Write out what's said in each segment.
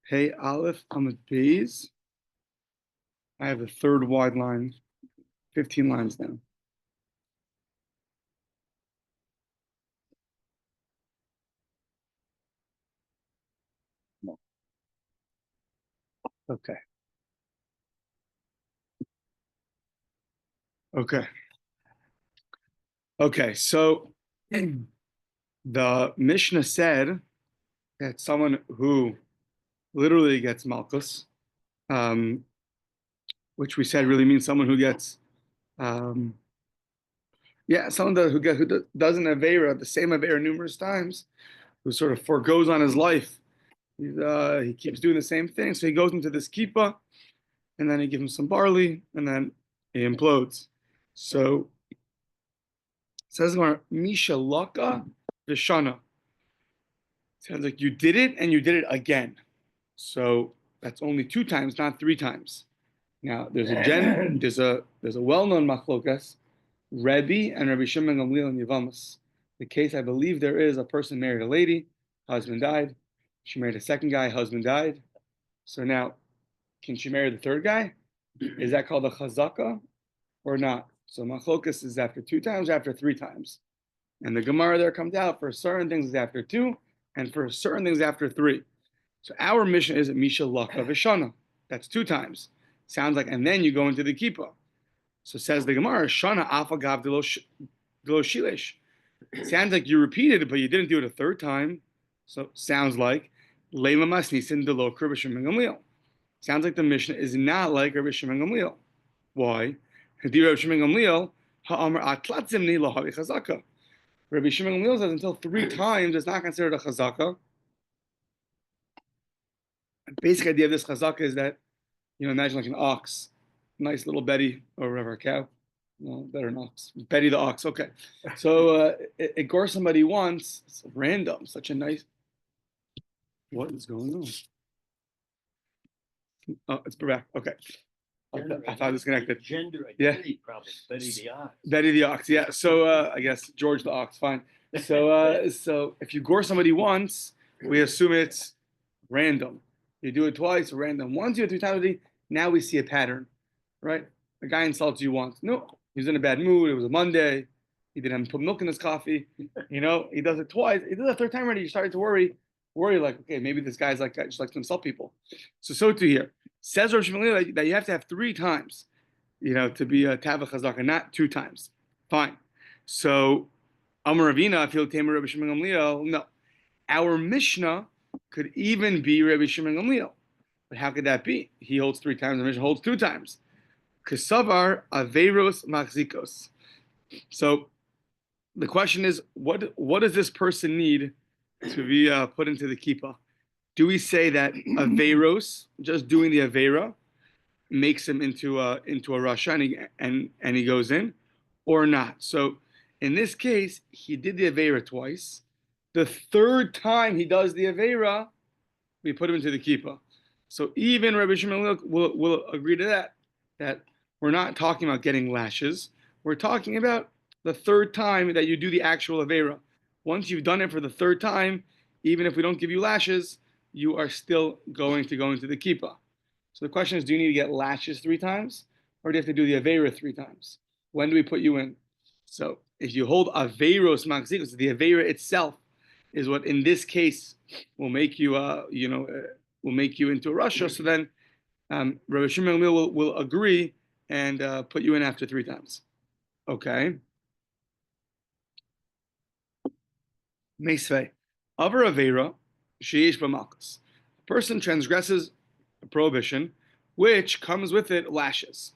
Hey Aleph Amud Beis. I have a third wide line, 15 lines down. Okay. Okay. So the Mishnah said that someone who literally gets malchus, which we said really means someone who gets, someone who does an avera, the same avera numerous times, who sort of forgoes on his life. He keeps doing the same thing, so he goes into this kippah, and then he gives him some barley, and then he implodes. So it says Misha Laka Vishana. Sounds like you did it and you did it again. So that's only 2 times, not 3 times. Now there's a well-known machlokas, Rebbe and Rabbi Shimon Gamliel and Yevamas. The case, I believe, there is a person married a lady, husband died. She married a second guy, husband died. So now, can she marry the third guy? Is that called a chazaka or not? So machlokas is after 2 times, after 3 times. And the Gemara there comes out for certain things is after 2, and for certain things after 3. So our mission is Misha Laka Vishana. That's 2 times. Sounds like, and then you go into the kippah. So says the Gemara, Shana Afagav Delo Shilesh. Sounds like you repeated it, but you didn't do it a 3rd time. So sounds like Lema Masnisin Delo Rabbi Shimon Gamliel. Sounds like the Mishnah is not like Rabbi Shimon Gamliel. Why? Rabbi Shimon Gamliel, Ha'amar Atlatzimni Lahavi Chazaka. Rabbi Shimon Gamliel says until 3 times it's not considered a chazaka. The basic idea of this chazaka is that, imagine like an ox, nice little Betty, or whatever, a cow. No, better an ox. Betty the ox, okay. So it gores somebody once, it's random, such a nice. What is going on? Oh, it's back, okay. I thought it was connected. Gender identity problem. Betty the ox. Betty the ox, yeah. So I guess George the ox, fine. So so if you gore somebody once, we assume it's random. You do it twice, random. Once you do it 3 times, now we see a pattern, right? A guy insults you once. No, he was in a bad mood. It was a Monday. He didn't put milk in his coffee. He does it twice. He does it 3rd time already. You started to worry like, okay, maybe this guy's like just likes to insult people. So too here. Says Rosh Hashanah that you have to have 3 times, to be a Tava Chazaka, not 2 times. Fine. So, Amar Ravina, Afil Tamer Rabbi Shimon Gamliel, no. Our Mishnah could even be Rabbi Shimon Gamliel. But how could that be? He holds 3 times, the Mishnah holds 2 times. Kesavar Averos Machzikos. So, the question is, what does this person need to be put into the kippah? Do we say that Averos, just doing the Avera, makes him into a Rasha and he goes in, or not? So in this case, he did the Avera twice. The 3rd time he does the Avera, we put him into the kippah. So even Rabbi Shimon will agree to that we're not talking about getting lashes. We're talking about the 3rd time that you do the actual Avera. Once you've done it for the 3rd time, even if we don't give you lashes, you are still going to go into the kippah. So the question is, do you need to get lashes 3 times, or do you have to do the Avera 3 times? When do we put you in? So if you hold Averos Machzikos, the Avera itself is what in this case will make you, will make you into a Rasha. So then Rabbi Shimon will agree and put you in after 3 times. Okay. Meisvei. Avar Avera, Sheish B'malchus. A person transgresses a prohibition, which comes with it lashes.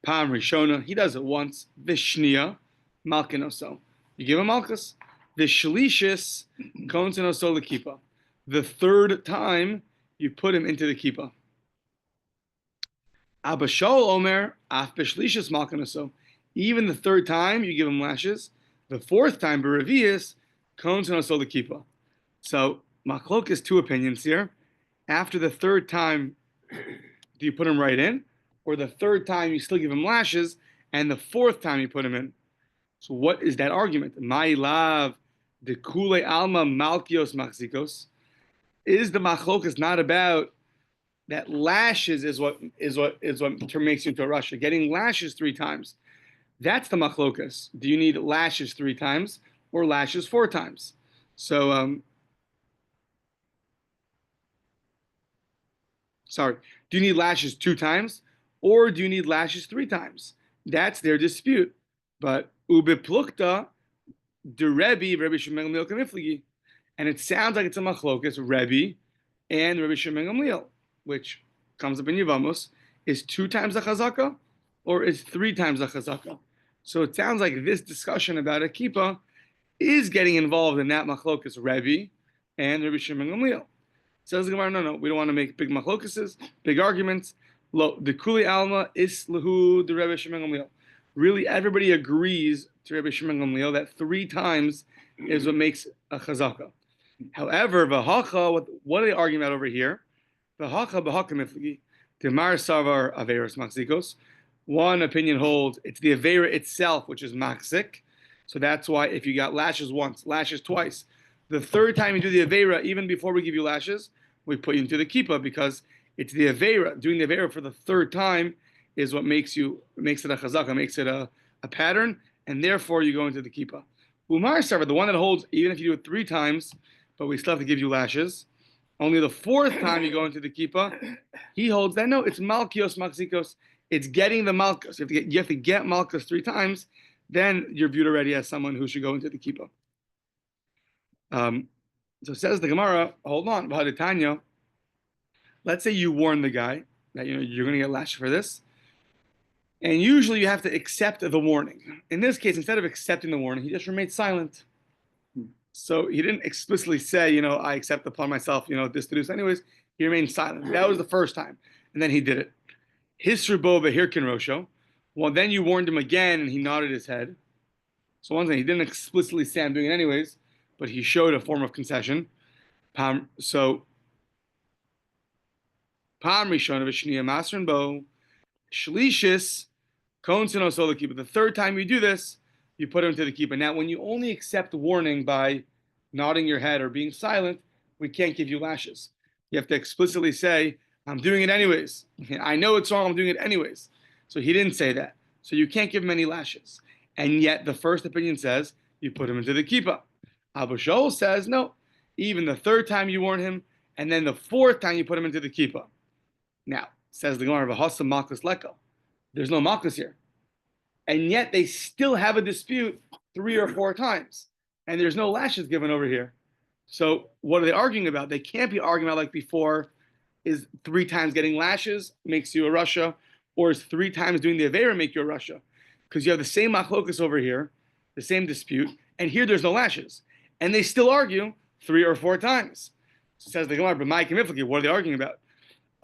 Pam Rishona, he does it once. Vishnia, Malkinoso. You give him malchus. Vishlishis, Konsonoso the kippah. The 3rd time, you put him into the kippah. Abba Shaul Omer, Af Bishlishis Malkinoso. Even the 3rd time, you give him lashes. The 4th time, Baravias, Konsonoso the kippah. So, Machlok is 2 opinions here. After the 3rd time, do you put him right in? Or the 3rd time, you still give him lashes, and the 4th time, you put him in? So what is that argument? My love, the kule alma malkios machzikos. is the machlokas not about that lashes is what makes you into a rasha? Getting lashes 3 times. That's the machlokas. Do you need lashes 3 times or lashes 4 times? So sorry. Do you need lashes 2 times or do you need lashes 3 times? That's their dispute. But ubeplukta the Rebbe Shimon Gamliel Kamifligi, and it sounds like it's a machlokas Rebbe and Rabbi Shimon Gamliel, which comes up in Yevamos, is 2 times the chazaka or is 3 times the chazaka. So it sounds like this discussion about a kippah is getting involved in that machlokas Rebbe and Rabbi Shimon Gamliel. Says the Gemara, no, we don't want to make big machlokases, big arguments. Lo, the kuli alma is lahu the Rabbi Shimon Gamliel. Really, everybody agrees to Rabbi Shimon Gamliel that 3 times is what makes a chazaka. However, v'hacha, what are they arguing about over here? V'hacha b'hacha mifligi, Demar savar averos machzikos. One opinion holds it's the avera itself which is machzik. So that's why if you got lashes once, lashes twice, the third time you do the avera, even before we give you lashes, we put you into the kippah because it's the avera. Doing the avera for the third time is what makes it a chazaka, makes it a pattern, and therefore you go into the kippah. Umar savar, the one that holds even if you do it 3 times, but we still have to give you lashes. Only the 4th time you go into the kippah, he holds that no, it's malkios machzikos. It's getting the malchus. You have to get malchus 3 times, then you're viewed already as someone who should go into the kippah. So says the Gemara, hold on, V'haditanya. Let's say you warn the guy that you're going to get lashed for this, and usually you have to accept the warning. In this case, instead of accepting the warning, he just remained silent. So he didn't explicitly say, I accept upon myself, this to do. So anyways, he remained silent. That was the first time, and then he did it. Hisrubova Hirkin Rosho. Well, then you warned him again, and he nodded his head. So one thing, he didn't explicitly say I'm doing it anyways, but he showed a form of concession. So Pam Rishon of Shniya Masrin Bo Shlishis Konsin Osola Kippah. The third time you do this, you put him to the kippah. Now, when you only accept warning by nodding your head or being silent, we can't give you lashes. You have to explicitly say, I'm doing it anyways. I know it's wrong, I'm doing it anyways. So he didn't say that. So you can't give him any lashes. And yet the first opinion says you put him into the kippah. Abu Shaul says, no, even the 3rd time you warn him, and then the 4th time you put him into the kippah. Now, says the Gemara, V'hasa Malkus Leko. There's no Malkus here. And yet they still have a dispute 3 or 4 times. And there's no lashes given over here. So what are they arguing about? They can't be arguing about like before, is 3 times getting lashes makes you a rasha, or is 3 times doing the avera make you a rasha? Because you have the same machlokas over here, the same dispute, and here there's no lashes. And they still argue 3 or 4 times. So says the Gemara, but my Kamifliki, what are they arguing about?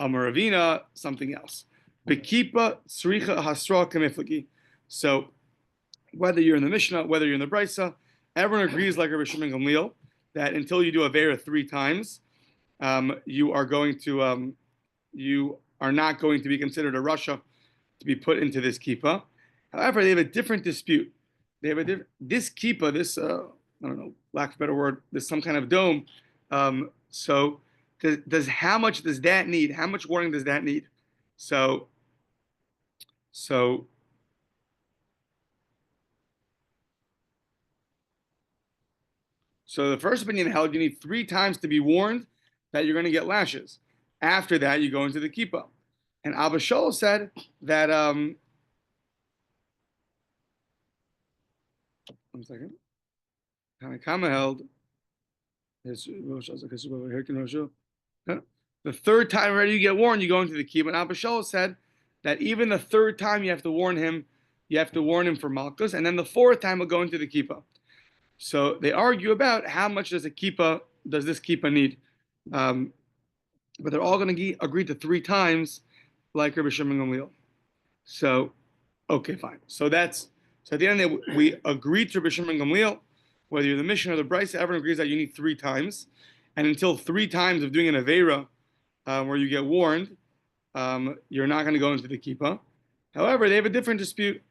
Amaravina, something else. Bekipa Sricha Hasra Kamifliki. So whether you're in the Mishnah, whether you're in the Brisa, everyone agrees like Rabbi Shimon Gamliel that until you do a Avera 3 times, you are not going to be considered a rasha to be put into this kippah. However, they have a different dispute. They have this kippah, this I don't know, lack of a better word, this some kind of dome. So how much does that need? How much warning does that need? So the first opinion held you need 3 times to be warned that you're going to get lashes. After that, you go into the kippah. And Abba Shaul said that, 1 second. Tanakama held, the 3rd time already you get warned, you go into the kippah. And Abba Shaul said that even the 3rd time you have to warn him for Malchus, and then the 4th time will go into the kippah. So they argue about how much does this kippah need. But they're all going to agree to 3 times like Rabbi Shimon Gamliel. So, okay, fine. So at the end of the day, we agreed to Rabbi Shimon Gamliel, whether you're the Mishnah or the Brisa, everyone agrees that you need 3 times. And until 3 times of doing an Avera where you get warned, you're not going to go into the kippah. However, they have a different dispute.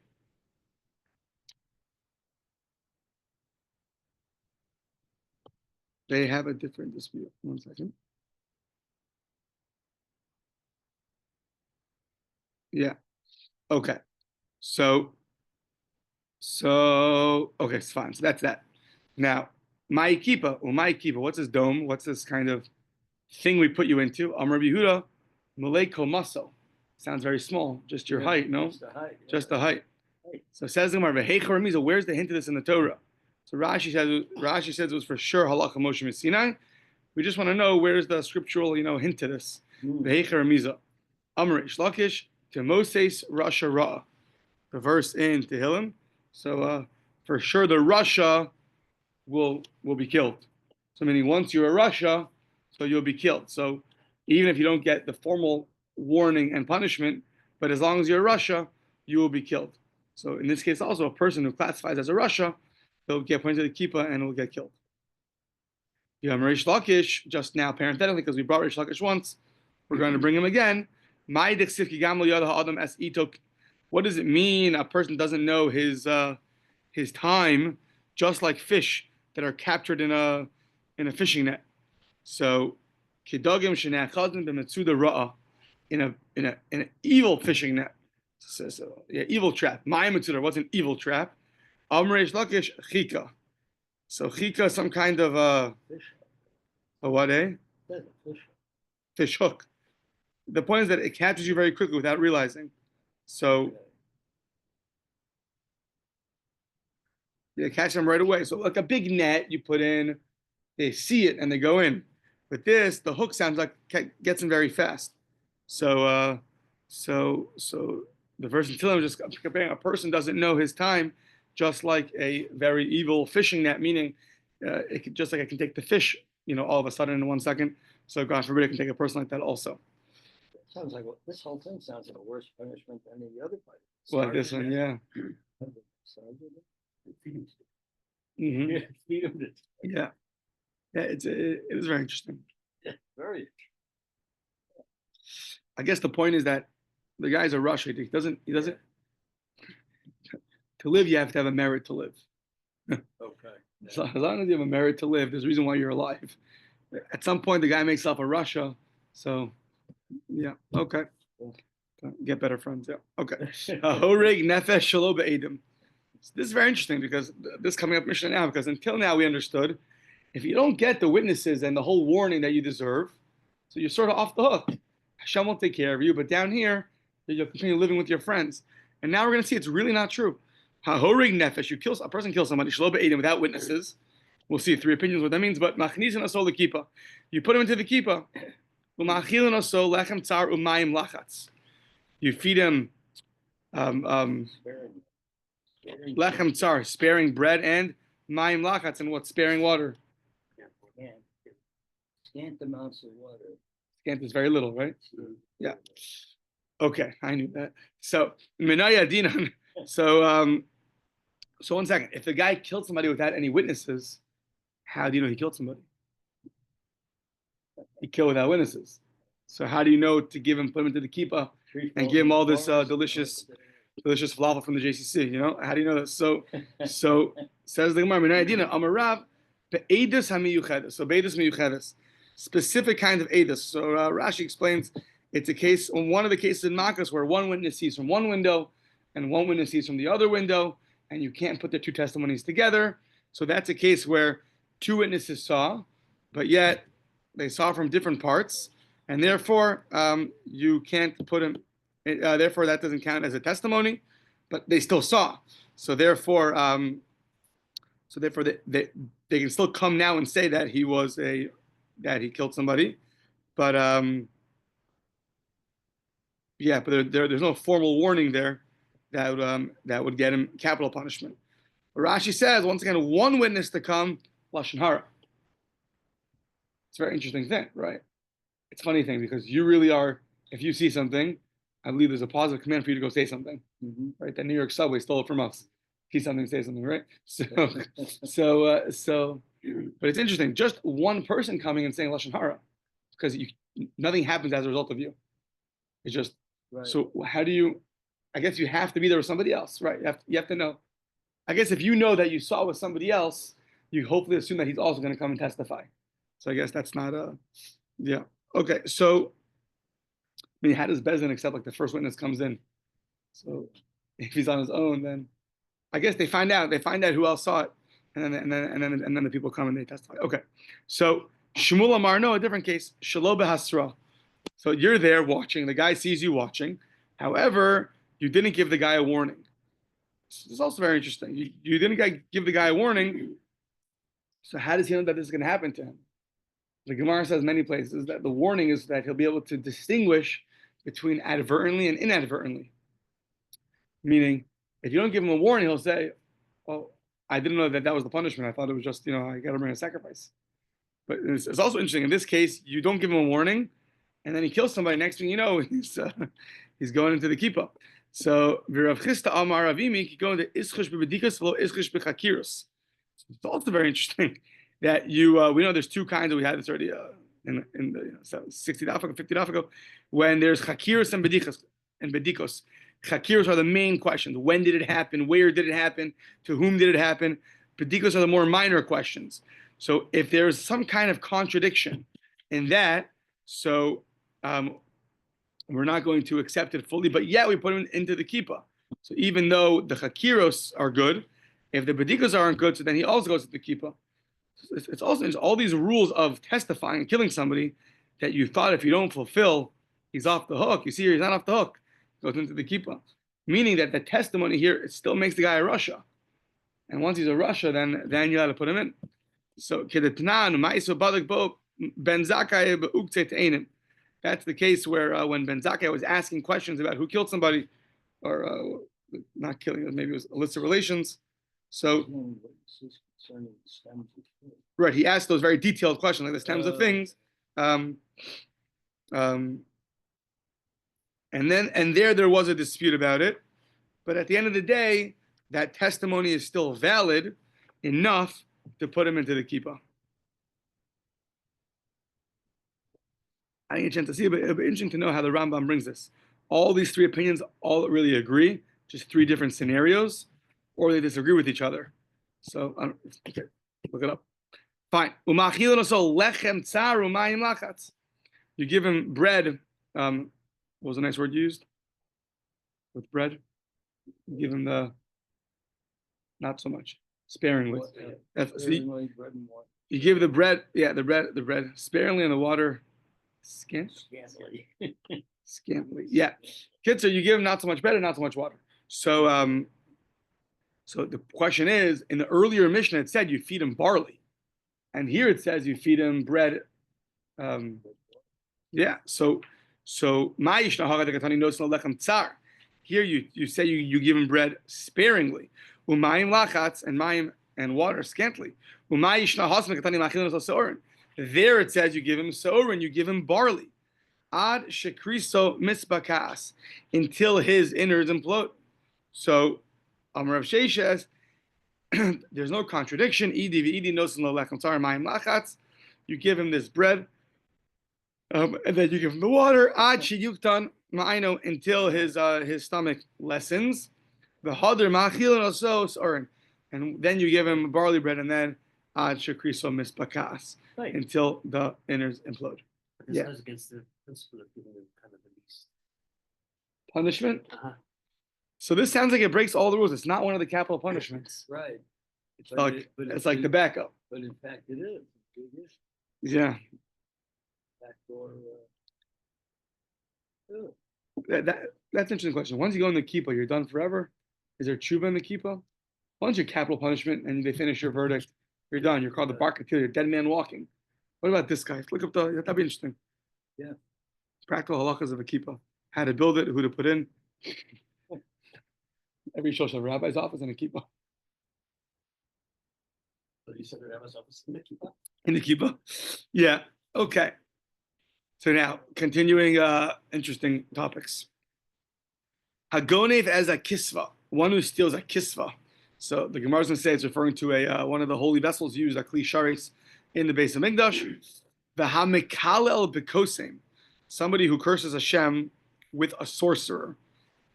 They have a different dispute. 1 second. Yeah. Okay. So okay, it's fine. So that's that. Now, my kippah, what's this dome? What's this kind of thing we put you into? Rabbi Yehuda, Malay muscle. Sounds very small, just your height, no? Just the height. Yeah. Just the height. So it says the Gemara, where's the hint of this in the Torah? So Rashi says it was for sure halacha Moshe Sinai. We just want to know where's the scriptural, hint to this. V'heicher Ramiza. Amrish Lakish to Moses Rasha Ra. The verse in Tehillim. So for sure the Rasha will be killed. So meaning once you're a Rasha, so you'll be killed. So even if you don't get the formal warning and punishment, but as long as you're a Rasha, you will be killed. So in this case also a person who classifies as a Rasha, they'll get pointed to the kippah and will get killed. You have Rish Lakish, just now parenthetically, because we brought Rish Lakish once, we're going to bring him again. What does it mean a person doesn't know his time, just like fish that are captured in a fishing net? So kidogim shenachadin b'metzuda ra'a, in an evil fishing net. So yeah, evil trap. My metzuda, what's an evil trap? Amreish Lakish chika. So chika, some kind of a what, eh? Fish hook. The point is that it catches you very quickly without realizing. So you catch them right away. So like a big net you put in, they see it and they go in. But this, the hook sounds like gets them very fast. So the verse in Tehillim just comparing a person doesn't know his time, just like a very evil fishing net, meaning it could, just like it can take the fish, all of a sudden in 1 second. So God forbid it can take a person like that also. Sounds like this whole thing sounds like a worse punishment than any other part. Well, this one, yeah. Mm-hmm. Yeah. Yeah, it is very interesting. Yeah, very. I guess the point is that the guy's a rush. He doesn't. To live, you have to have a merit to live. Okay. Yeah. So as long as you have a merit to live, there's a reason why you're alive. At some point, the guy makes himself a Russia. So, yeah, okay. Get better friends. Yeah, okay. Horig nefesh shelo be'edim. This is very interesting because this is coming up Mishnah now, because until now we understood if you don't get the witnesses and the whole warning that you deserve, so you're sort of off the hook. Hashem will take care of you, but down here you'll continue living with your friends. And now we're going to see it's really not true. Horig nefesh, a person kills somebody shelo be'edim without witnesses. We'll see 3 opinions what that means, but machnisin aso lekippah. You put him into the kippah. U'machilin aso lechem tzar u'mayim lachatz. You feed him lechem tzar, sparing bread, and mayim lachatz, and what? Sparing water. Scant amounts of water. Scant is very little, right? Yeah. Okay, I knew that. So minaya dinan. So 1 second. If the guy killed somebody without any witnesses, how do you know he killed somebody? He killed without witnesses. So how do you know to give him, put him into the kippah and give him all this delicious falafel from the JCC? How do you know this? So says the Gemara, Amarav, be'edus hamiyuchedes. So be'edus miyuchedes, specific kind of edus. So Rashi explains it's a case, one of the cases in Makkos where one witness sees from one window and one witness sees from the other window, and you can't put the two testimonies together. So that's a case where 2 witnesses saw, but yet they saw from different parts, and therefore you can't put them. Therefore, that doesn't count as a testimony, but they still saw. So therefore, they can still come now and say that he killed somebody, but there's no formal warning there that would get him capital punishment. Rashi says once again, one witness to come, lashon hara. It's a very interesting thing, right? It's a funny thing because you really are. If you see something, I believe there's a positive command for you to go say something, right? The New York subway stole it from us. See something, say something, right? But it's interesting. Just one person coming and saying lashon hara, because nothing happens as a result of you. It's just right. So how do you? I guess you have to be there with somebody else, right? You have to know. I guess if you know that you saw with somebody else, you hopefully assume that he's also going to come and testify. So I guess that's not yeah. Okay, so I mean, how does Bezdin accept like the first witness comes in? So if he's on his own, then I guess they find out. They find out who else saw it, and then the people come and they testify. Okay, so Shmuel Amar, no, a different case. Shelo behasra. So you're there watching. The guy sees you watching. However, you didn't give the guy a warning. This is also very interesting. You didn't give the guy a warning. So how does he know that this is going to happen to him? The Gemara says many places that the warning is that he'll be able to distinguish between advertently and inadvertently. Meaning, if you don't give him a warning, he'll say, "Oh, I didn't know that was the punishment. I thought it was just, I got to bring a sacrifice." But it's also interesting. In this case, you don't give him a warning, and then he kills somebody. Next thing you know, he's going into the kippah. So V'Rav Chisda Amar Avimi could go into ischush b'bedikus v'lo ischush b'chakirus. It's also very interesting that we know there's two kinds. We had this already in the 60 daf ago, 50 daf ago, when there's chakirus and bedikos. Chakiros are the main questions. When did it happen? Where did it happen? To whom did it happen? Bedikos are the more minor questions. So if there's some kind of contradiction in that, so we're not going to accept it fully, but yet we put him into the kippah. So even though the chakiros are good, if the bedikos aren't good, so then he also goes to the kippah. It's also all these rules of testifying and killing somebody that you thought if you don't fulfill, he's off the hook. You see, he's not off the hook. Goes into the kippah, meaning that the testimony here it still makes the guy a Russia, and once he's a Russia, then you got to put him in. So that's the case where when Ben Zakkai was asking questions about who killed somebody, or not killing, maybe it was illicit relations. So right, he asked those very detailed questions like the stems of things. And there was a dispute about it, but at the end of the day, that testimony is still valid enough to put him into the kippah. I didn't get a chance to see it, but it'll be interesting to know how the Rambam brings this. All these three opinions all really agree, just three different scenarios, or they disagree with each other. So okay, look it up. Fine. You give him bread. What was the next word used? With bread? You give him the, not so much, sparingly. So you give the bread, the bread sparingly and the water scantily. Scantily, yeah. Kitzer, you give him not so much bread and not so much water. So, so the question is, in the earlier Mishnah, it said you feed him barley, and here it says you feed him bread. Yeah. So here you say you give him bread sparingly, umayim lachatz and mayim and water scantily. There it says you give him seorin, you give him barley, ad shekriso misbakas, until his innards implode. So Rav Shei says there's no contradiction. You give him this bread. And then you give him the water ad sheyuktan ma'ino, until his stomach lessens. The hadar ma'achil also sorin, and then you give him barley bread, and then ad shekriso misbakas, until the innards implode. This goes against the principle of giving them kind of the least punishment. So this sounds like it breaks all the rules. It's not one of the capital punishments. Right. It's like tobacco. But in fact, it is. Yeah. That's an interesting question. Once you go in the kippah, you're done forever. Is there tshuva in the kippah? Once your capital punishment and they finish your verdict, you're done. You're called the bar katil. You're dead man walking. What about this guy? Look up that'd be interesting. Yeah. Practical halachas of a kippah. How to build it, who to put in. Every shosha rabbi's office in a kippah. But you said the rabbi's office in the kippah? In the kippah. Yeah. Okay. So now, continuing interesting topics. Hagonev as a kisva, one who steals a kisva. So the Gemara is going to say it's referring to one of the holy vessels used, a kli sharis, in the base of Mikdash. V'hamekalel b'kosem, somebody who curses Hashem with a sorcerer.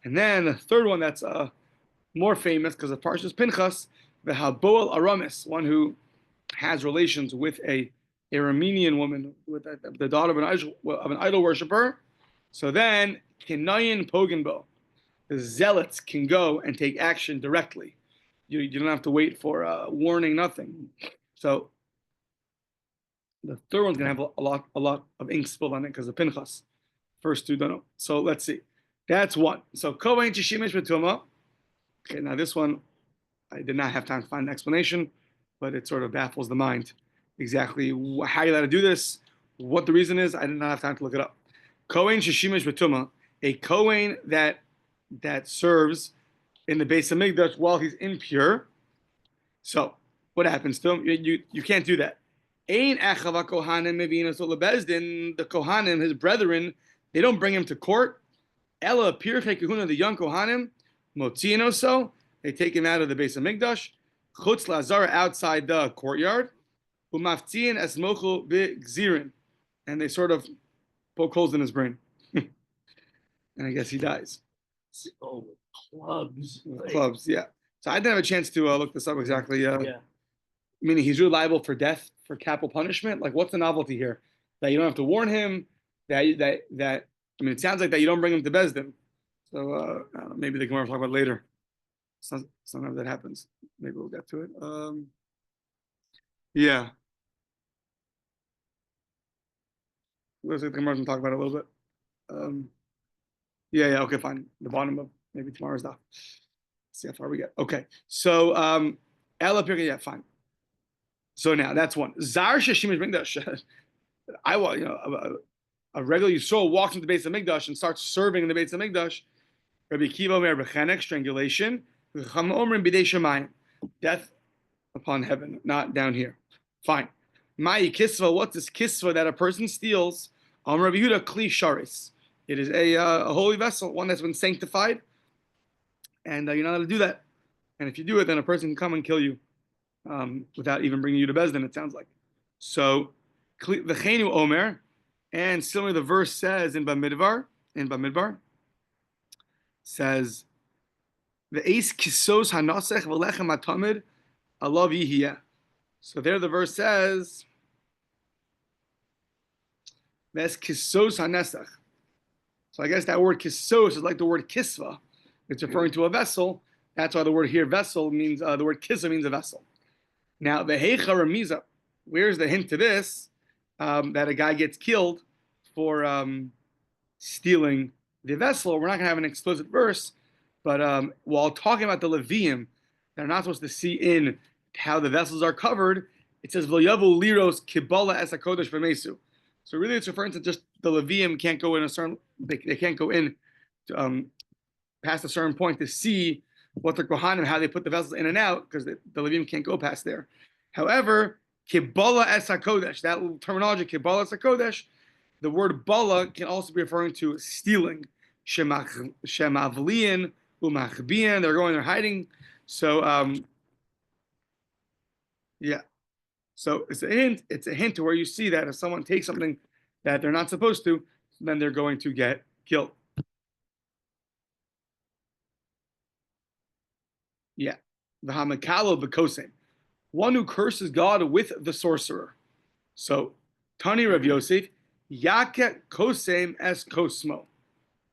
And then the third one that's more famous because of Parshas Pinchas, v'haboel aramis, one who has relations with a Aramean woman, with the daughter of an idol worshiper. So then, Kinayin Pogenbo, the zealots can go and take action directly. You don't have to wait for warning, nothing. So the third one's gonna have a lot of ink spilled on it because of Pinchas. First two don't know. So let's see. That's one. So Kohen Shishimish Betuma. Okay, now this one I did not have time to find an explanation, but it sort of baffles the mind exactly how you allowed to do this, what the reason is. I did not have time to look it up. Kohen Shishimish Betuma, a Kohen that serves in the base of Mikdash while he's impure. So what happens to him? You can't do that. Ein Achava Kohanim Mevinos Lebezdin, the Kohanim, his brethren, they don't bring him to court. Ella Pirchei Kahuna, the young Kohanim, Motziino, so they take him out of the base of Mikdash, Chutz Lazara, outside the courtyard, Umaftiin Esmochu B'Gzirin, and they sort of poke holes in his brain, and I guess he dies. Oh, clubs. Clubs, yeah. So I didn't have a chance to look this up exactly. Yeah. Meaning he's really liable for death, for capital punishment. Like, what's the novelty here? That you don't have to warn him. That I mean, it sounds like that you don't bring him to Bezdin. So maybe the Gemara will talk about it later. Sometimes that happens. Maybe we'll get to it. Yeah. Let's let the Gemara talk about it a little bit. Yeah. Okay, fine. The bottom of maybe tomorrow's daf. See how far we get. Okay. So Ella Pirkei, yeah, fine. So now that's one. Zar Shishimish Mikdash. I want, a regular Yisrael walks into the base of Mikdash and starts serving in the base of Mikdash. Rabbi Kiva Omer B'chenek, strangulation. Chacham Omrim B'dei Shemayim, death upon heaven, not down here. Fine. Ma'i Kisva, what's this Kisva that a person steals? Rabbi Yehuda Kli Sharis. It is a holy vessel, one that's been sanctified, and you're not allowed to do that. And if you do it, then a person can come and kill you without even bringing you to Bezdin, it sounds like. So, V'cheinu Omer, and similarly the verse says in Bamidbar, says, the Eis Kisos Hanosech V'lechem Atamid Alav Yihiyah. So there the verse says, Ves Kisos Hanesach. So I guess that word Kisos is like the word Kisva. It's referring to a vessel. That's why the word here, vessel, means, the word Kisva means a vessel. Now, the Heicha Ramiza, where's the hint to this? That a guy gets killed for stealing the vessel. We're not going to have an explicit verse, but while talking about the Levium, they're not supposed to see in how the vessels are covered. It says V'yavu liros kibala es hakodesh v'mesu. So really, it's referring to just the Levium can't go in a certain. They can't go in past a certain point to see what the Kohanim, how they put the vessels in and out, because the Levium can't go past there. However, kibala es hakodesh, that terminology kibala es hakodesh, the word bala can also be referring to stealing. Shemavliin umachbian, they're going, they're hiding. So yeah. So it's a hint. It's a hint to where you see that if someone takes something that they're not supposed to, then they're going to get killed. Yeah. The hamakalo b'kosem, one who curses God with the sorcerer. So Tani Rav Yosef, Yake kosem es kosmo.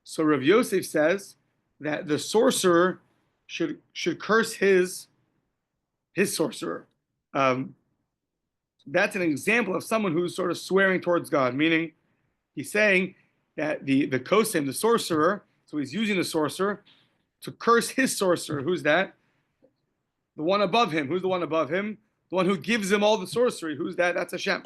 So Rav Yosef says that the sorcerer should curse his sorcerer. That's an example of someone who's sort of swearing towards God, meaning he's saying that the kosem, the sorcerer, so he's using the sorcerer to curse his sorcerer. Who's that? The one above him. Who's the one above him? The one who gives him all the sorcery. Who's that? That's Hashem.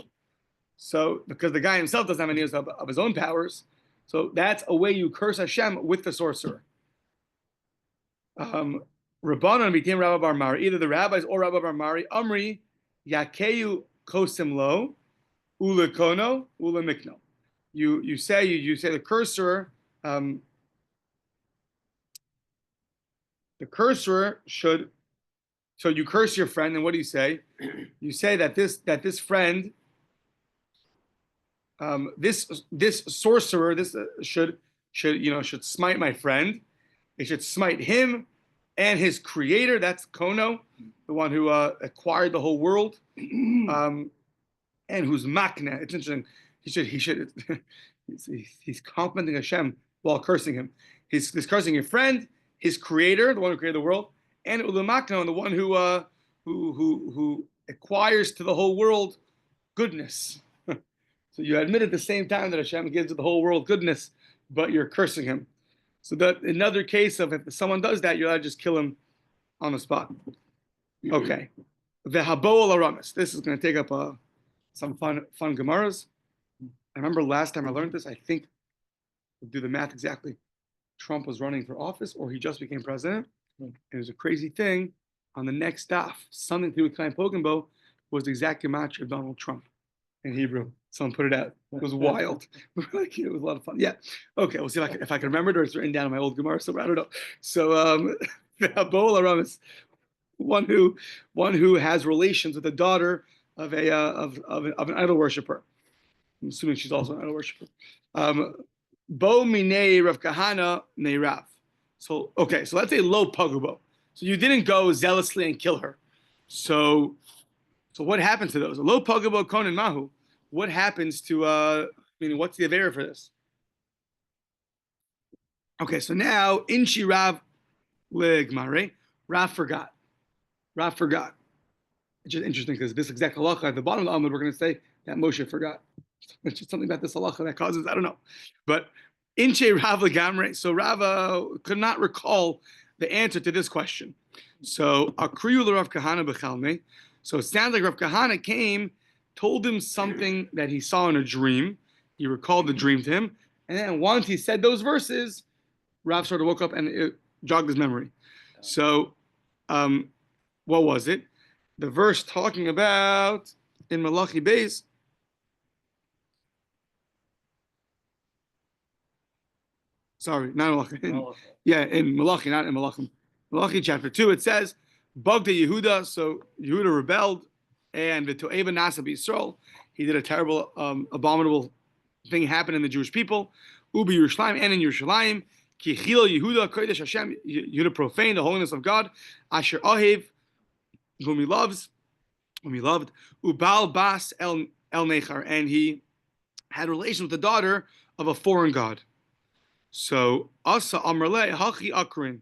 So because the guy himself doesn't have any of his own powers, so that's a way you curse Hashem with the sorcerer. Rabbanon became Rabbi Bar Mari, either the rabbis or Rabbi Bar Mari. Amri Yakeyu Kosim Lo Ulekono Ulemikno. You say the cursor. The cursor should. So you curse your friend, and what do you say? You say that this friend, this sorcerer, this should smite my friend. It should smite him and his creator. That's Kono, the one who acquired the whole world, and who's makna. It's interesting. He should He's complimenting Hashem while cursing him. He's cursing your friend, his creator, the one who created the world, and Ulamakno, the one who acquires to the whole world goodness. So you admit at the same time that Hashem gives to the whole world goodness, but you're cursing him. So that another case of if someone does that, you're allowed to just kill him on the spot. Okay. The Haboel Aramis. This is going to take up some fun Gemaras. I remember last time I learned this, I think, to do the math exactly, Trump was running for office or he just became president. And it was a crazy thing. On the next daf, something to do with Klein Pogenbo was the exact gematria of Donald Trump in Hebrew. Someone put it out. It was wild. It was a lot of fun. Yeah. Okay, we'll see if I can remember it or it's written down in my old Gemara, so I don't know. So the Haboel Aramis, one who has relations with the daughter of an idol worshiper. I'm assuming she's also an idol worshiper. Bo minei Rav Kahana nei Rav. So okay, so let's say lo pagubo. So you didn't go zealously and kill her. So what happens to those? Lo pagubo konin mahu. What happens to meaning what's the avera for this? Okay, so now inchi Rav legmare. Rav forgot. It's just interesting because this exact halacha at the bottom of the Amud, we're going to say that Moshe forgot. It's just something about this halacha that causes, I don't know. But Inche Rav Legamre, so Rav could not recall the answer to this question. So Akriyu Rav Kahana Bechalme. So it sounds like Rav Kahana came, told him something that he saw in a dream. He recalled the dream to him. And then once he said those verses, Rav sort of woke up and it jogged his memory. So what was it? The verse talking about in Malachi Beis. Sorry, not Malachi. Yeah, in Malachi, not in Malachim. Malachi chapter 2, it says, Bogda Yehuda, so Yehuda rebelled, and V'to'eva Nasa B'Yisrael, he did a terrible, abominable thing happen in the Jewish people. Ubi Yerushalayim, and in Yerushalayim, Ki Chilo Yehuda, Kodesh Hashem, Yehuda profaned the holiness of God, Asher Ahev, whom he loved, Ubal Bas El Nechar, and he had relations with the daughter of a foreign god. So Asa Amrle Hachi Akrin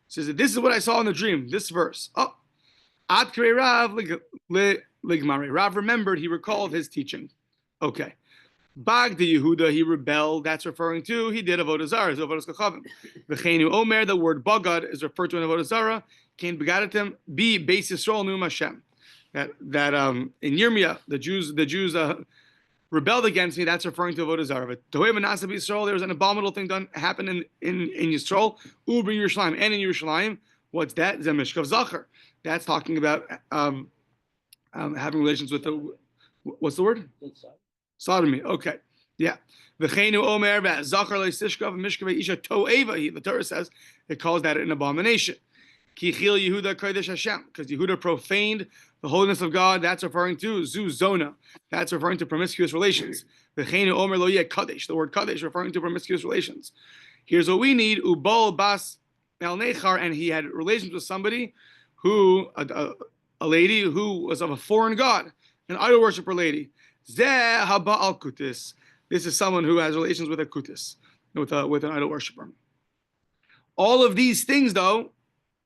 says that this is what I saw in the dream. This verse. Oh, Ad Kre Rav Ligmare. Rav remembered. He recalled his teaching. Okay. Bag de Yehuda. He rebelled. That's referring to he did avodah zarah. Avodas kachavim. V'cheinu Omer. The word bagad is referred to in avodah zarah. Kain begadatim be Beis Yisrael Num Hashem. That in Yirmiyah the Jews rebelled against me. That's referring to avodah zarah. But Tohev Nasa B'Yisrael, there was an abominable thing happened in Yisrael. Uber Yerushalayim, and in Yerushalayim. What's that? Zemishkav Zachar. That's talking about having relations with what's the word? Sodomy. Okay. Yeah. V'cheinu Omer Zachar le'sishkav mishkav isha to'eva. The Torah says it calls that an abomination. Ki chil Yehuda kodesh Hashem, because Yehuda profaned the holiness of God. That's referring to zu zona. That's referring to promiscuous relations. V'cheinu Omer lo yeh kadesh. The word kadesh referring to promiscuous relations. Here's what we need: ubal bas el nechar, and he had relations with somebody who a lady who was of a foreign god, an idol worshiper lady. Zeh haba al kutis. This is someone who has relations with a kutis, with an idol worshiper. All of these things, though,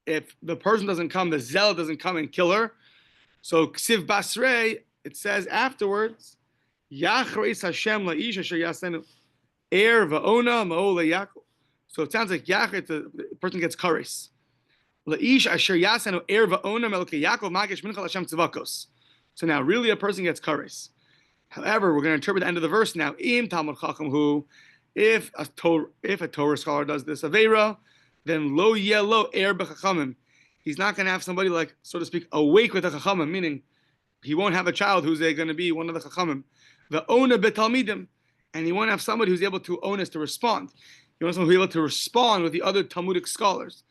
if the person doesn't come, the zealot doesn't come and kill her. So ksiv basrei, it says afterwards, Yachreis Hashem la'ish asher yasenu er va'ona ma'o le'Yaakov. So it sounds like the person gets kares. La'ish asher yasenu er va'ona ma'o Yaakov magish minchal Hashem tzivakos. So now really a person gets kares. However, we're going to interpret the end of the verse now. Im Talmud Chacham hu, if a Torah scholar does this avera, then lo yelo er b'chachamim. He's not going to have somebody like, so to speak, awake with a chachamim, meaning he won't have a child who's going to be one of the chachamim. The ona betalmidim, and he won't have somebody who's able to onus to respond. He wants someone who's able to respond with the other Talmudic scholars.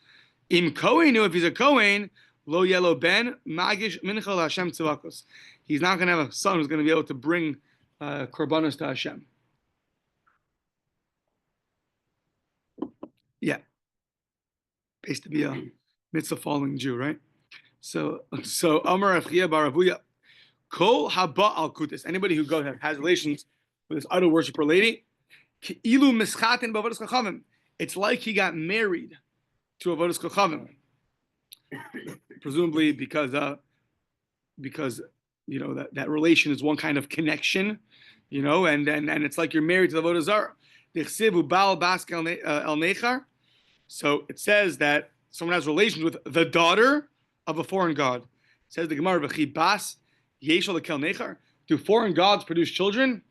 Im kohen, if he's a kohen, lo yelo ben magish minchal Hashem tzivakos. He's not going to have a son who's going to be able to bring korbanos to Hashem. Yeah. Based to be a mitzvah following Jew, right? So Amar Achia Baravuya, Kol Haba Al Kutis. Anybody who goes has relations with this idol worshiper lady, Ilu mischatin b'avodas chachamim. It's like he got married to avodas chachamim, presumably because that relation is one kind of connection, and it's like you're married to the avodah zarah. Dichsivu bal bas el nechar. So it says that someone has relations with the daughter of a foreign god. It says the Gemara, "V'chi bas yeshal lekel nechar." Do foreign gods produce children?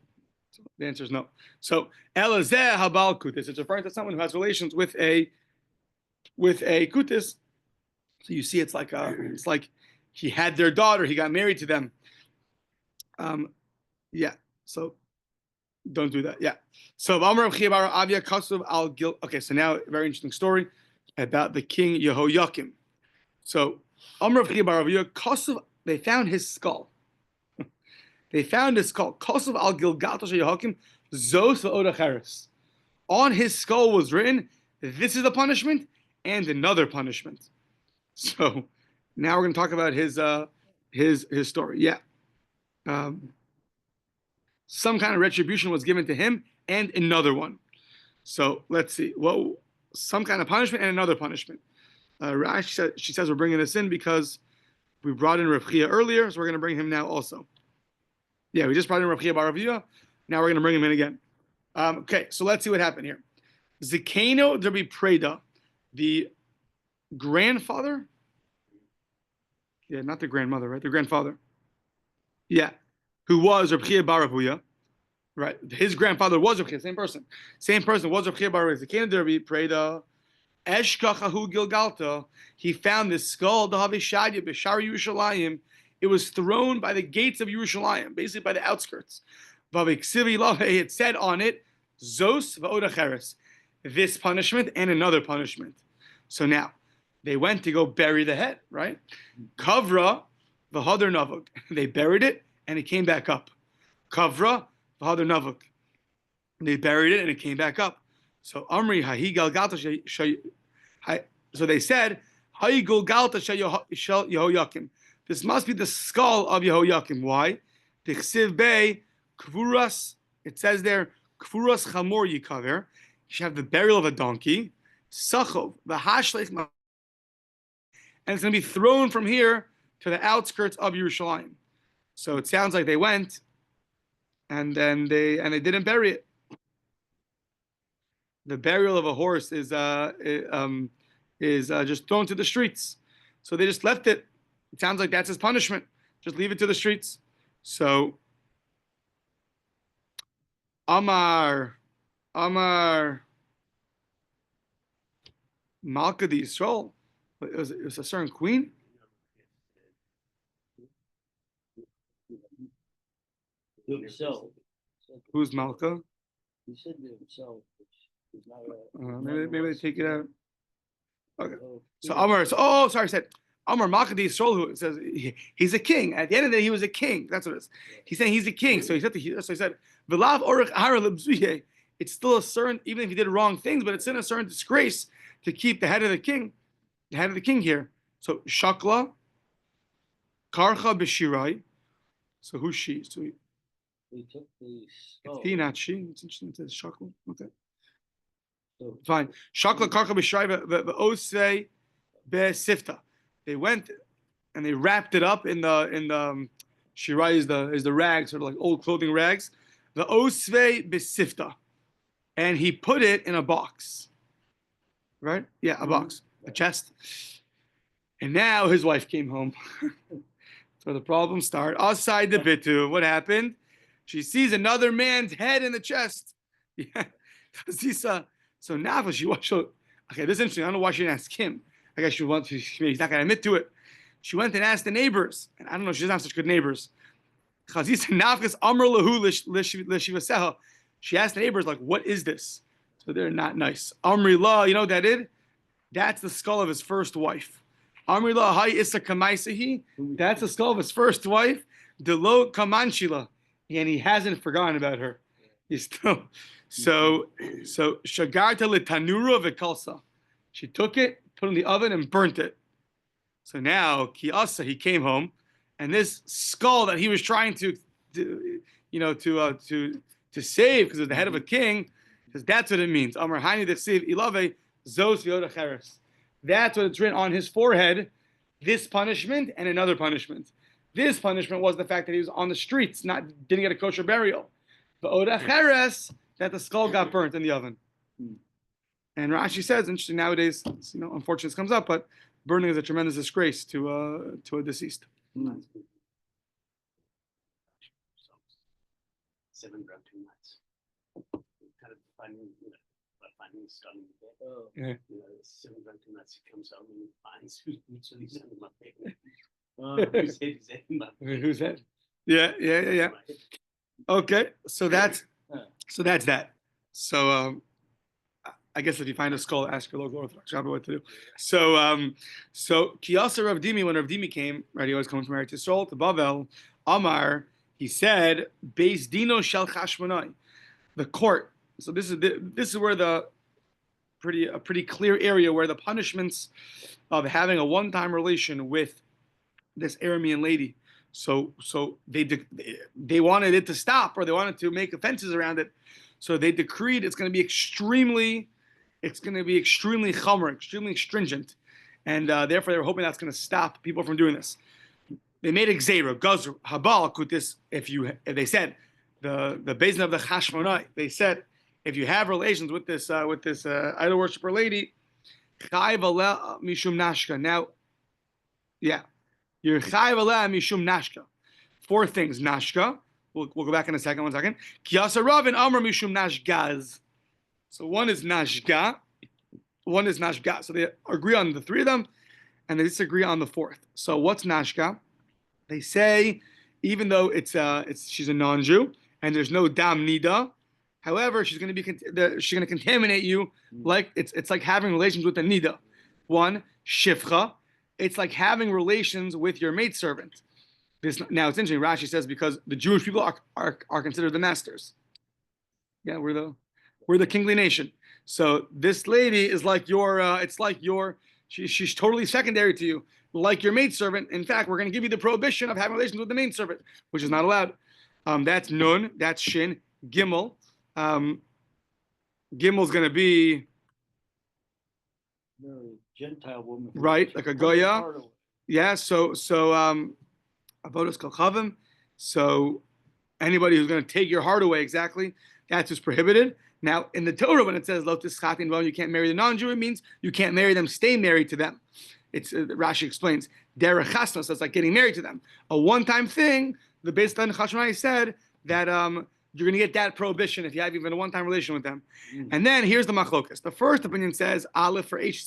So the answer is no. So elazeh habal kutis. It's referring to someone who has relations with a kutis. So you see, it's like he had their daughter. He got married to them. Yeah. So don't do that. Yeah. So Avia Kasuv al Gil. Okay. So now a very interesting story about the king Yehoiakim. So Amr of Avia Kasuv. They found his skull. They found his skull. Kasuv al Gilgato Yehoiakim Zos v'odacheres. On his skull was written, "This is the punishment and another punishment." So now we're going to talk about his story. Yeah. Some kind of retribution was given to him and another one. So let's see. Well, some kind of punishment and another punishment. She says we're bringing this in because we brought in Rav Chia earlier, so we're going to bring him now also. Yeah, we just brought in Rav Chia bar Ravia. Now we're going to bring him in again. Okay, so let's see what happened here. Zikeno Derbi Preda, the grandfather. Yeah, not the grandmother, right? The grandfather. Yeah, who was Rav Chia bar Ravia. Right, his grandfather was Rav Chia, same person was Rav Chia bar Ravia. Zikeno Derbi Preda, Eshkachahu Gilgalta. He found this skull, Dahavishadya B'Shar Yerushalayim. It was thrown by the gates of Yerushalayim, basically by the outskirts. It said on it, Zos v'odacheres, this punishment and another punishment. So now, they went to go bury the head, right? Kavra v'hadar navuk. They buried it and it came back up. Kavra v'hadar navuk. They buried it and it came back up. So Amri hahi galgalta so they said, hahi galgalta shel Yehoiakim. This must be the skull of Yehoiakim. Why? Tichsiv bey kvuras. It says there, kvuras chamor yikaver. You should have the burial of a donkey. Sachov v'hashlech. And it's going to be thrown from here to the outskirts of Yerushalayim. So it sounds like they went, and then they didn't bury it. The burial of a horse is just thrown to the streets. So they just left it. It sounds like that's his punishment. Just leave it to the streets. So Amar Malka di Yisrael. It was a certain queen. Himself. Who's Malka? He said to himself, which is not Maybe they take it out. Okay. So yeah. Amar. Sorry. I said Amar Malka di Yisrael. Who says he's a king. At the end of the day, he was a king. That's what it is. He's saying he's a king. So he said. V'lav orich hara lebzuye. It's still a certain, even if he did wrong things, but it's in a certain disgrace to keep the head of the king here. So Shakla, Karcha b'Shirai. So who's she? So He took the skull. it's he, not she. It's interesting. It says Shakla. Okay, So fine. Shakla, Karcha b'Shirai v'osei be'sifta. They went and they wrapped it up in the Shirai is the rags, sort of like old clothing rags. The osvei besifta, and he put it in a box. Right? Yeah, a box, a chest. And now his wife came home. So the problems start. Aside the bitu, what happened? She sees another man's head in the chest. Yeah. So now she watched. Okay, this is interesting. I don't know why she didn't ask him. I guess he's not going to admit to it. She went and asked the neighbors, and I don't know. She doesn't have such good neighbors. She asked the neighbors, like, what is this? So they're not nice. Amri la, you know what that is? That's the skull of his first wife. Amri la hay issa kamaisahi. That's the skull of his first wife. Delo kamanshila. And he hasn't forgotten about her. He's still. So shagarta litanura v'kalsa. She took it, put it in the oven, and burnt it. So now kiasa, he came home. And this skull that he was trying to save because it's the head of a king, Because that's what it means. Amar Hani Desiv Ilave Zos V'Yoda Cheres. That's what it's written on his forehead. This punishment and another punishment. This punishment was the fact that he was on the streets, didn't get a kosher burial. The Oda Cheres, that the skull got burnt in the oven. And Rashi says, interesting nowadays, unfortunately this comes up, but burning is a tremendous disgrace to a deceased. 7 gram too much. Kind of finding the skull in the bed. Oh. Yeah. 7 gram too much. He comes out and he finds who's in my bed. Who's that? Yeah. Okay, so that's that. So I guess if you find a skull, ask your local Orthodox rabbi what to do. So Kiyasa Rav Dimi, when Rav Dimi came, right, he always comes from Eretz Yisrael to Bavel, Amar, he said, Beis Dino Shel Chashmonai, the court. So this is where a pretty clear area where the punishments of having a one-time relation with this Aramean lady. So they wanted it to stop, or they wanted to make offenses around it. So they decreed it's going to be extremely chomer, extremely stringent, and therefore they were hoping that's going to stop people from doing this. They made a gzeira, gazur, habal, kutis. If they said the basin of the Chashmonai, they said if you have relations with this idol worshiper lady, chayv aleh mishum nashka. Now, yeah, you're chayv aleh mishum nashka. 4 things. Nashka. We'll go back in a second. 1 second. Kiyasa Ravin Amar mishum nashgaz. So one is nashga, one is nashga. So they agree on the 3 of them, and they disagree on the 4th. So what's nashga? They say, even though she's a non-Jew and there's no dam nida, however, she's going to contaminate you, like it's like having relations with a nida. 1, shifcha, it's like having relations with your maidservant. Now it's interesting. Rashi says because the Jewish people are considered the masters. Yeah, we're the kingly nation. So this lady is like she's totally secondary to you, like your maidservant. In fact, we're going to give you the prohibition of having relations with the maidservant, which is not allowed. That's nun. That's shin. Gimel. Gimel's going to be Gentile woman, right, like a goya. Yeah. So avodas kol chavim. So anybody who's going to take your heart away, exactly, that's what's prohibited. Now, in the Torah, when it says lo tischatin b'hem, you can't marry the non-Jew, it means you can't marry them, stay married to them. It's Rashi explains derech chasna, so it's like getting married to them. A one-time thing. The Beis Din Chashmonai said that you're going to get that prohibition if you have even a one-time relation with them. And then here's the machlokas. The first opinion says aleph for ish,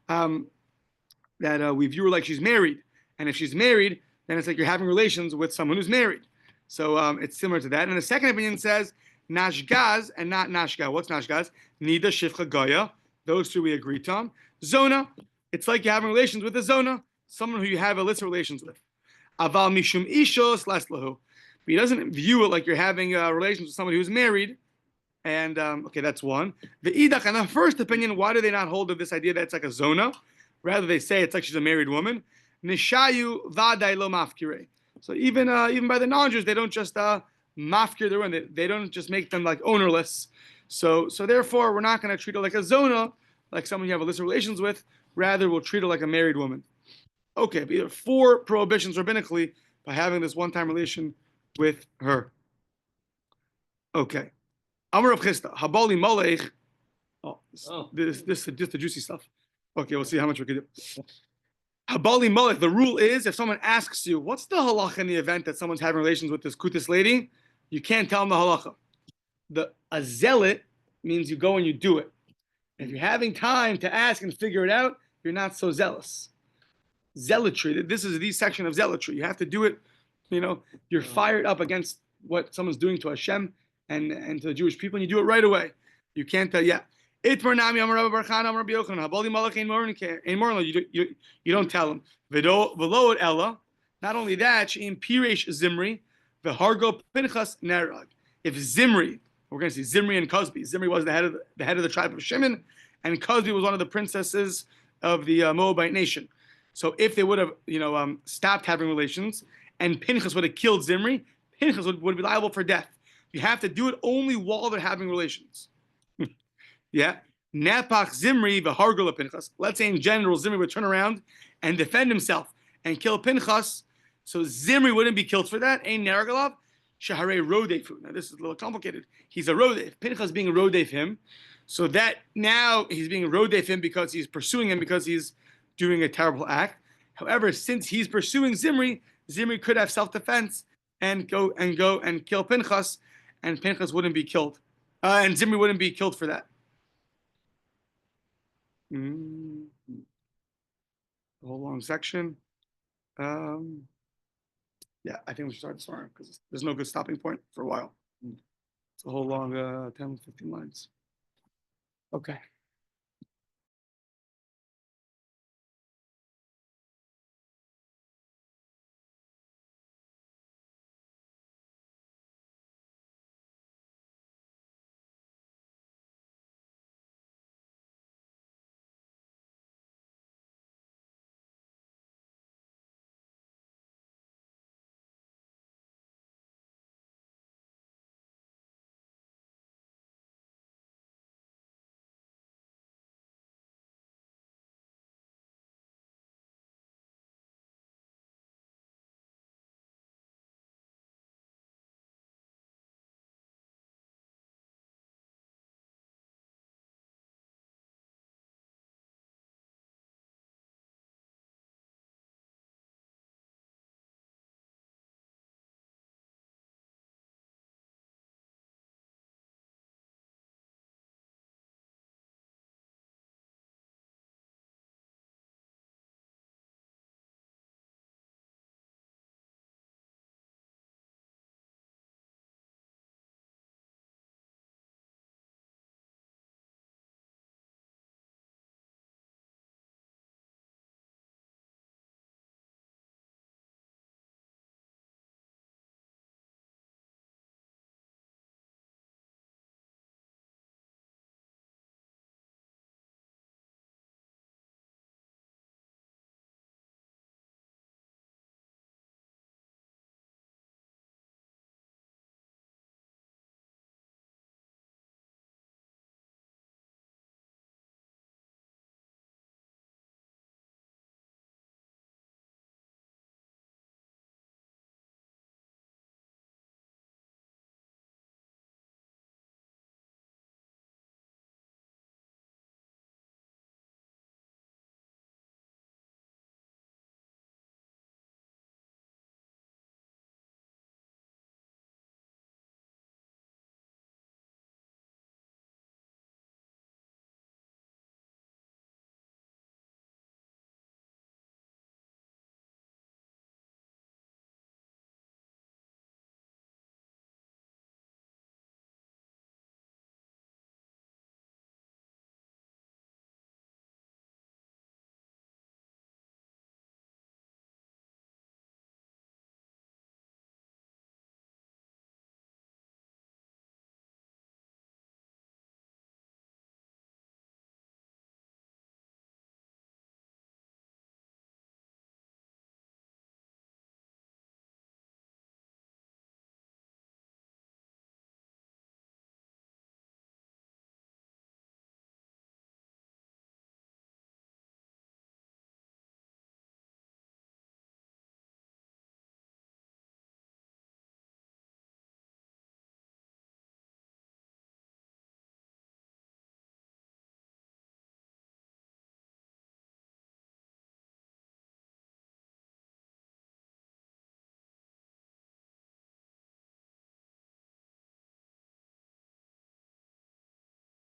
that we view her like she's married, and if she's married, then it's like you're having relations with someone who's married. So it's similar to that. And the second opinion says nashgaz and not nashga. What's nashgaz? Nida shifcha goya. Those 2 we agree on. Zona. It's like you're having relations with a zona, someone who you have illicit relations with. Aval mishum ishos laslahu. But he doesn't view it like you're having relations with somebody who's married. And okay, that's 1. The idach, and the first opinion, why do they not hold of this idea that it's like a zona? Rather, they say it's like she's a married woman. Nishayu vaday lo mafkire. So even by the non-Jews, they don't just mafkir their own. They don't just make them like ownerless. So therefore, we're not going to treat her like a zona, like someone you have illicit relations with. Rather, we'll treat her like a married woman. Okay, but there are 4 prohibitions rabbinically by having this one-time relation with her. Okay. Amar Rav Chisda, Habali Malech. This is just the juicy stuff. Okay, we'll see how much we can do. Habali Malech, the rule is if someone asks you, what's the halacha in the event that someone's having relations with this kutis lady? You can't tell them the halacha. A zealot means you go and you do it. If you're having time to ask and figure it out, you're not so zealous. Zealotry, this is the section of zealotry. You have to do it, you're fired up against what someone's doing to Hashem and to the Jewish people, and you do it right away. You can't tell, You don't tell them. Not only that, Zimri, V'hargo Pinchas Nerag. If Zimri, we're going to see Zimri and Cosby. Zimri was the head of the tribe of Shimon, and Cosby was one of the princesses of the Moabite nation. So if they would have, stopped having relations, and Pinchas would have killed Zimri, Pinchas would be liable for death. You have to do it only while they're having relations. Yeah. Napach Zimri v'hargul Pinchas. Let's say in general, Zimri would turn around and defend himself and kill Pinchas. So Zimri wouldn't be killed for that. Ein Neragalav. Shaharei Rodefu. Now this is a little complicated. He's a Rodef. Pinchas being Rodef him. So that now he's being Rodef him because he's pursuing him because he's doing a terrible act. However, since he's pursuing Zimri, Zimri could have self-defense and go and kill Pinchas, and Pinchas wouldn't be killed. And Zimri wouldn't be killed for that. A whole long section. Yeah, I think we should start tomorrow because there's no good stopping point for a while. It's a whole long 10, 15 lines. Okay.